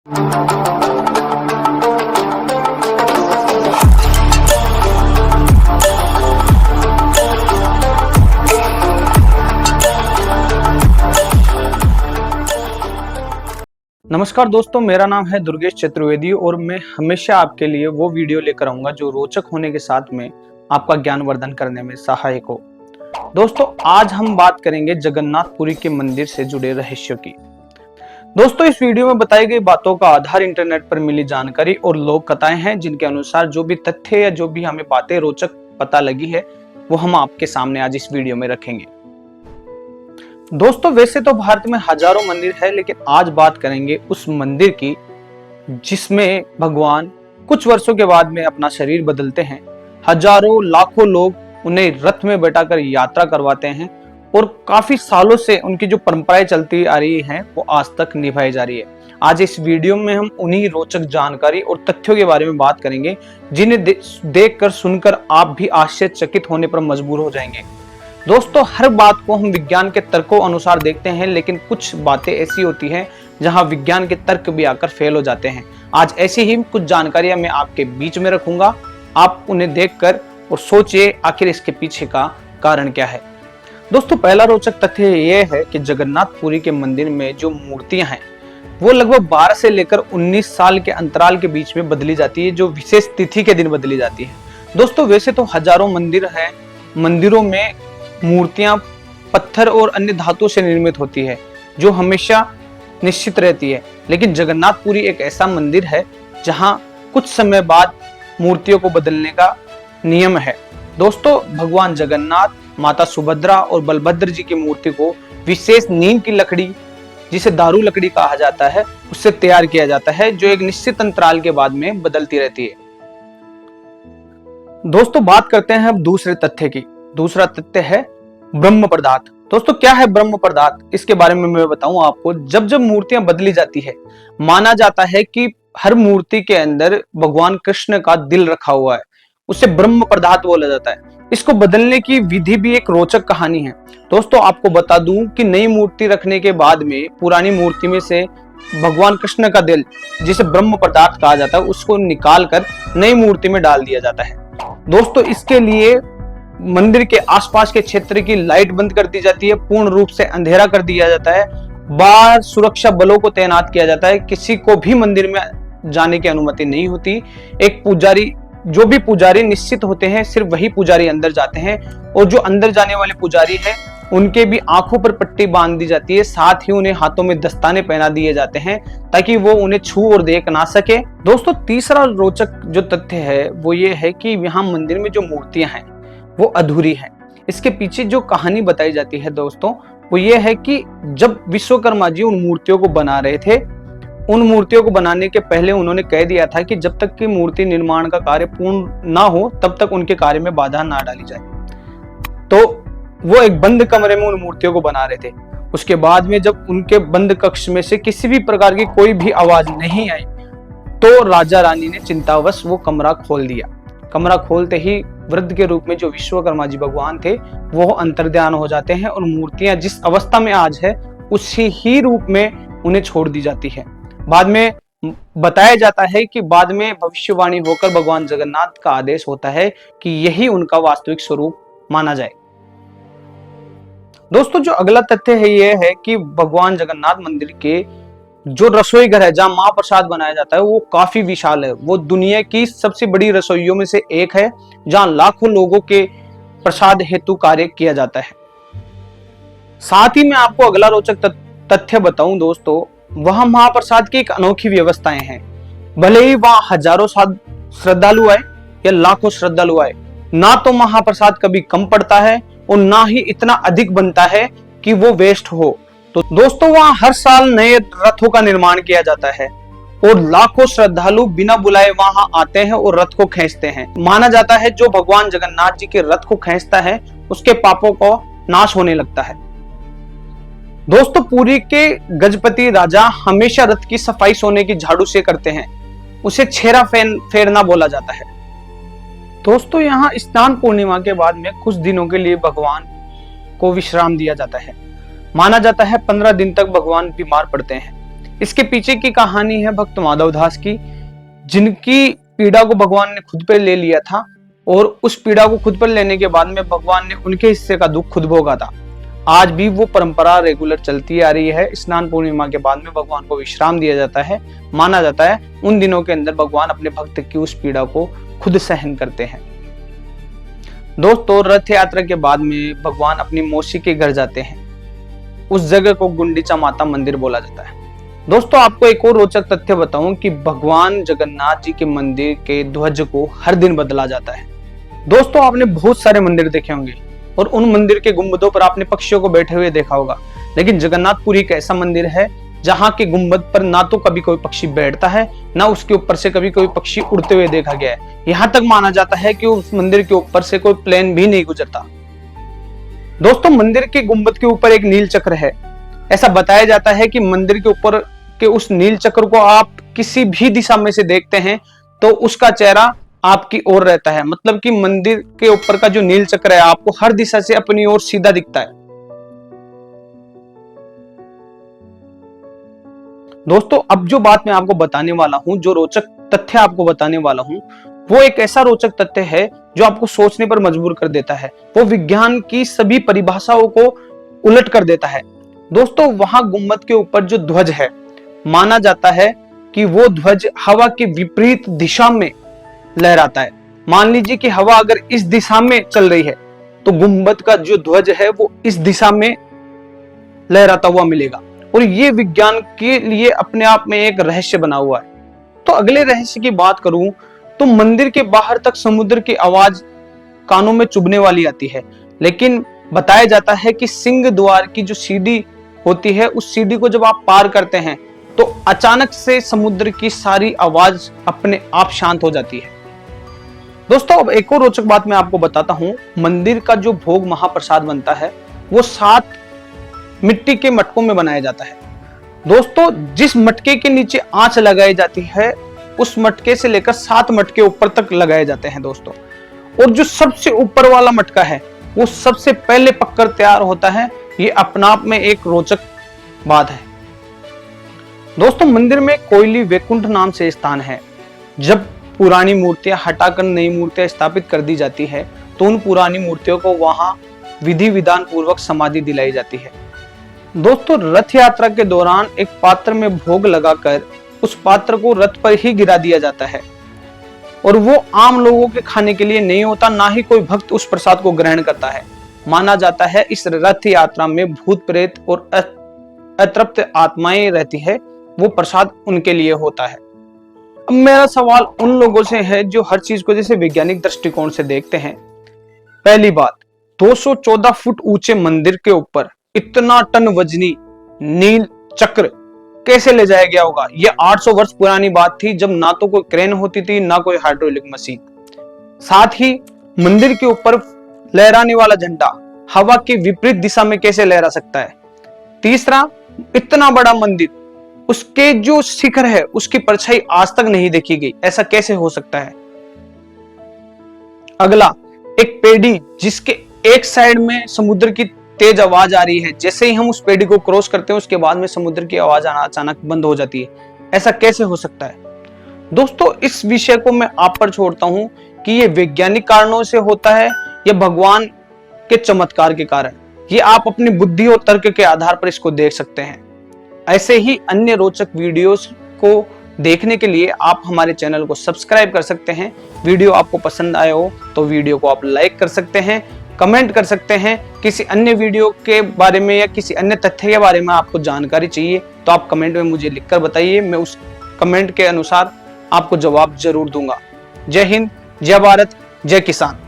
नमस्कार दोस्तों, मेरा नाम है दुर्गेश चतुर्वेदी और मैं हमेशा आपके लिए वो वीडियो लेकर आऊंगा जो रोचक होने के साथ में आपका ज्ञानवर्धन करने में सहायक हो। दोस्तों, आज हम बात करेंगे जगन्नाथपुरी के मंदिर से जुड़े रहस्यों की। दोस्तों, इस वीडियो में बताई गई बातों का आधार इंटरनेट पर मिली जानकारी और लोक कथाएं हैं, जिनके अनुसार जो भी तथ्य या जो भी हमें बातें रोचक पता लगी है वो हम आपके सामने आज इस वीडियो में रखेंगे। दोस्तों, वैसे तो भारत में हजारों मंदिर है, लेकिन आज बात करेंगे उस मंदिर की जिसमें भगवान कुछ वर्षों के बाद में अपना शरीर बदलते हैं। हजारों लाखों लोग उन्हें रथ में बैठाकर यात्रा करवाते हैं और काफी सालों से उनकी जो परंपराएं चलती आ रही हैं वो आज तक निभाई जा रही है। आज इस वीडियो में हम उन्हीं रोचक जानकारी और तथ्यों के बारे में बात करेंगे जिन्हें देखकर सुनकर आप भी आश्चर्यचकित होने पर मजबूर हो जाएंगे। दोस्तों, हर बात को हम विज्ञान के तर्कों अनुसार देखते हैं, लेकिन कुछ बातें ऐसी होती हैं जहां विज्ञान के तर्क भी आकर फेल हो जाते हैं। आज ऐसी ही कुछ जानकारियां मैं आपके बीच में रखूंगा, आप उन्हें देखकर और सोचिए आखिर इसके पीछे का कारण क्या है। दोस्तों, पहला रोचक तथ्य यह है कि जगन्नाथपुरी के मंदिर में जो मूर्तियां हैं वो लगभग 12 से लेकर 19 साल के अंतराल के बीच में बदली जाती है, जो विशेष तिथि के दिन बदली जाती है। दोस्तों, वैसे तो हजारों मंदिर हैं, मंदिरों में मूर्तियां पत्थर और अन्य धातु से निर्मित होती है जो हमेशा निश्चित रहती है, लेकिन जगन्नाथपुरी एक ऐसा मंदिर है जहां कुछ समय बाद मूर्तियों को बदलने का नियम है। दोस्तों, भगवान जगन्नाथ, माता सुभद्रा और बलभद्र जी की मूर्ति को विशेष नीम की लकड़ी, जिसे दारू लकड़ी कहा जाता है, उससे तैयार किया जाता है, जो एक निश्चित अंतराल के बाद में बदलती रहती है। दोस्तों, बात करते हैं अब दूसरे तथ्य की। दूसरा तथ्य है ब्रह्म पदार्थ। दोस्तों, क्या है ब्रह्म पदार्थ, इसके बारे में मैं बताऊं आपको। जब जब मूर्तियां बदली जाती है, माना जाता है कि हर मूर्ति के अंदर भगवान कृष्ण का दिल रखा हुआ है, उसे ब्रह्म पदार्थ बोला जाता है। इसको बदलने की विधि भी एक रोचक कहानी है। दोस्तों, आपको बता दूं कि नई मूर्ति रखने के बाद में पुरानी मूर्ति में से भगवान कृष्ण का दिल, जिसे ब्रह्म पदार्थ कहा जाता है, उसको निकाल कर नई मूर्ति में डाल दिया जाता है। दोस्तों, इसके लिए मंदिर के आसपास के क्षेत्र की लाइट बंद कर दी जाती है, पूर्ण रूप से अंधेरा कर दिया जाता है, बाहर सुरक्षा बलों को तैनात किया जाता है, किसी को भी मंदिर में जाने की अनुमति नहीं होती। एक पुजारी, जो भी पुजारी निश्चित होते हैं, सिर्फ वही पुजारी अंदर जाते हैं, और जो अंदर जाने वाले पुजारी हैं उनके भी आंखों पर पट्टी बांध दी जाती है, साथ ही उन्हें हाथों में दस्ताने पहना दिए जाते हैं ताकि वो उन्हें छू और देख ना सके। दोस्तों, तीसरा रोचक जो तथ्य है वो ये है कि यहाँ मंदिर में जो मूर्तियां हैं वो अधूरी है। इसके पीछे जो कहानी बताई जाती है दोस्तों, वो ये है कि जब विश्वकर्मा जी उन मूर्तियों को बना रहे थे, उन मूर्तियों को बनाने के पहले उन्होंने कह दिया था कि जब तक कि मूर्ति निर्माण का कार्य पूर्ण ना हो तब तक उनके कार्य में बाधा ना डाली जाए। तो वो एक बंद कमरे में उन मूर्तियों को बना रहे थे। उसके बाद में जब उनके बंद कक्ष में से किसी भी प्रकार की कोई भी आवाज नहीं आई तो राजा रानी ने चिंतावश वो कमरा खोल दिया। कमरा खोलते ही वृद्ध के रूप में जो विश्वकर्मा जी भगवान थे वो अंतर्ध्यान हो जाते हैं और मूर्तियां जिस अवस्था में आज है उसी ही रूप में उन्हें छोड़ दी जाती है। बाद में बताया जाता है कि बाद में भविष्यवाणी होकर भगवान जगन्नाथ का आदेश होता है कि यही उनका वास्तविक स्वरूप माना जाए। दोस्तों, जो अगला तथ्य है ये है कि भगवान जगन्नाथ मंदिर के जो रसोई घर है जहां महाप्रसाद बनाया जाता है वो काफी विशाल है। वो दुनिया की सबसे बड़ी रसोइयों में से एक है, जहां लाखों लोगों के प्रसाद हेतु कार्य किया जाता है। साथ ही मैं आपको अगला रोचक तथ्य बताऊं दोस्तों, वहां महाप्रसाद की एक अनोखी व्यवस्थाएं हैं। भले ही वहां हजारों श्रद्धालु आए या लाखों श्रद्धालु आए, ना तो महाप्रसाद कभी कम पड़ता है और ना ही इतना अधिक बनता है कि वो वेस्ट हो। तो दोस्तों, वहां हर साल नए रथों का निर्माण किया जाता है और लाखों श्रद्धालु बिना बुलाए वहां आते हैं और रथ को खींचते हैं। माना जाता है जो भगवान जगन्नाथ जी के रथ को खींचता है उसके पापों को नाश होने लगता है। दोस्तों, पुरी के गजपति राजा हमेशा रथ की सफाई सोने की झाड़ू से करते हैं, उसे छेरा फेरना बोला जाता है। दोस्तों, यहाँ स्नान पूर्णिमा के बाद में कुछ दिनों के लिए भगवान को विश्राम दिया जाता है। माना जाता है 15 दिन तक भगवान बीमार पड़ते हैं। इसके पीछे की कहानी है भक्त माधव दास की, जिनकी पीड़ा को भगवान ने खुद पर ले लिया था और उस पीड़ा को खुद पर लेने के बाद में भगवान ने उनके हिस्से का दुख खुद भोगा था। आज भी वो परंपरा रेगुलर चलती आ रही है। स्नान पूर्णिमा के बाद में भगवान को विश्राम दिया जाता है। माना जाता है उन दिनों के अंदर भगवान अपने भक्त की उस पीड़ा को खुद सहन करते हैं। दोस्तों, रथ यात्रा के बाद में भगवान अपनी मौसी के घर जाते हैं। उस जगह को गुंडीचा माता मंदिर बोला जाता है। दोस्तों, आपको एक और रोचक तथ्य बताऊं कि भगवान जगन्नाथ जी के मंदिर के ध्वज को हर दिन बदला जाता है। दोस्तों, आपने बहुत सारे मंदिर देखे होंगे और उन मंदिर के गुंबदों पर आपने पक्षियों को बैठे हुए देखा होगा, लेकिन जगन्नाथपुरी एक ऐसा मंदिर है जहां के गुंबद पर ना तो कभी कोई पक्षी बैठता है, ना उसके ऊपर से कभी कोई पक्षी उड़ते हुए देखा गया है। यहां तक माना जाता है कि उस मंदिर के ऊपर से कोई प्लेन भी नहीं गुजरता। दोस्तों, मंदिर के गुंबद के ऊपर एक नील चक्र है। ऐसा बताया जाता है कि मंदिर के ऊपर के उस नील चक्र को आप किसी भी दिशा में से देखते हैं तो उसका चेहरा आपकी ओर रहता है। मतलब कि मंदिर के ऊपर का जो नील चक्र है आपको हर दिशा से अपनी ओर सीधा दिखता है। दोस्तों, अब जो बात मैं आपको बताने वाला हूं, जो रोचक तथ्य आपको बताने वाला हूं, वो एक ऐसा रोचक तथ्य है जो आपको सोचने पर मजबूर कर देता है। वो विज्ञान की सभी परिभाषाओं को उलट कर देता है। दोस्तों, वहां गुंबद के ऊपर जो ध्वज है, माना जाता है कि वो ध्वज हवा के विपरीत दिशा में लहराता है। मान लीजिए कि हवा अगर इस दिशा में चल रही है तो गुंबद का जो ध्वज है वो इस दिशा में लहराता हुआ मिलेगा। और ये विज्ञान के लिए अपने आप में एक रहस्य बना हुआ है। तो अगले रहस्य की बात करूं तो मंदिर के बाहर तक समुद्र की आवाज कानों में चुभने वाली आती है, लेकिन बताया जाता है कि सिंह द्वार की जो सीढ़ी होती है, उस सीढ़ी को जब आप पार करते हैं तो अचानक से समुद्र की सारी आवाज अपने आप शांत हो जाती है। दोस्तों, अब एक और रोचक बात मैं आपको बताता हूं। मंदिर का जो भोग महाप्रसाद बनता है वो 7 मिट्टी के मटकों में बनाया जाता है। दोस्तों, जिस मटके के नीचे आंच लगाई जाती है उस मटके से लेकर 7 मटके ऊपर तक लगाए जाते हैं दोस्तों। और जो सबसे ऊपर वाला मटका है वो सबसे पहले पककर तैयार होता है। ये अपना आप में एक रोचक बात है। दोस्तों, मंदिर में कोयली वैकुंठ नाम से स्थान है। जब पुरानी मूर्तियां हटाकर नई मूर्तियां स्थापित कर दी जाती है तो उन पुरानी मूर्तियों को वहां विधि विधान पूर्वक समाधि दिलाई जाती है। दोस्तों, रथ यात्रा के दौरान एक पात्र में भोग लगाकर उस पात्र को रथ पर ही गिरा दिया जाता है और वो आम लोगों के खाने के लिए नहीं होता, ना ही कोई भक्त उस प्रसाद को ग्रहण करता है। माना जाता है इस रथ यात्रा में भूत प्रेत और अतृप्त आत्माएं रहती है, वो प्रसाद उनके लिए होता है। अब मेरा सवाल उन लोगों से है जो हर चीज को जैसे वैज्ञानिक दृष्टिकोण से देखते हैं। पहली बात, 214 फुट ऊंचे मंदिर के ऊपर इतना टन वजनी नील चक्र कैसे ले जाया गया होगा? यह 800 वर्ष पुरानी बात थी, जब ना तो कोई क्रेन होती थी ना कोई हाइड्रोलिक मशीन। साथ ही मंदिर के ऊपर लहराने वाला झंडा हवा की विपरीत दिशा में कैसे लहरा सकता है? तीसरा, इतना बड़ा मंदिर, उसके जो शिखर है उसकी परछाई आज तक नहीं देखी गई, ऐसा कैसे हो सकता है? अगला, एक पेड़ी जिसके एक साइड में समुद्र की तेज आवाज आ रही है, जैसे ही हम उस पेड़ी को क्रॉस करते हैं उसके बाद में समुद्र की आवाज आना अचानक बंद हो जाती है, ऐसा कैसे हो सकता है? दोस्तों, इस विषय को मैं आप पर छोड़ता हूं कि ये वैज्ञानिक कारणों से होता है या भगवान के चमत्कार के कारण। ये आप अपनी बुद्धि और तर्क के आधार पर इसको देख सकते हैं। ऐसे ही अन्य रोचक वीडियोस को देखने के लिए आप हमारे चैनल को सब्सक्राइब कर सकते हैं। वीडियो आपको पसंद आया हो तो वीडियो को आप लाइक कर सकते हैं, कमेंट कर सकते हैं। किसी अन्य वीडियो के बारे में या किसी अन्य तथ्य के बारे में आपको जानकारी चाहिए तो आप कमेंट में मुझे लिखकर बताइए, मैं उस कमेंट के अनुसार आपको जवाब जरूर दूंगा। जय हिंद, जय भारत, जय किसान।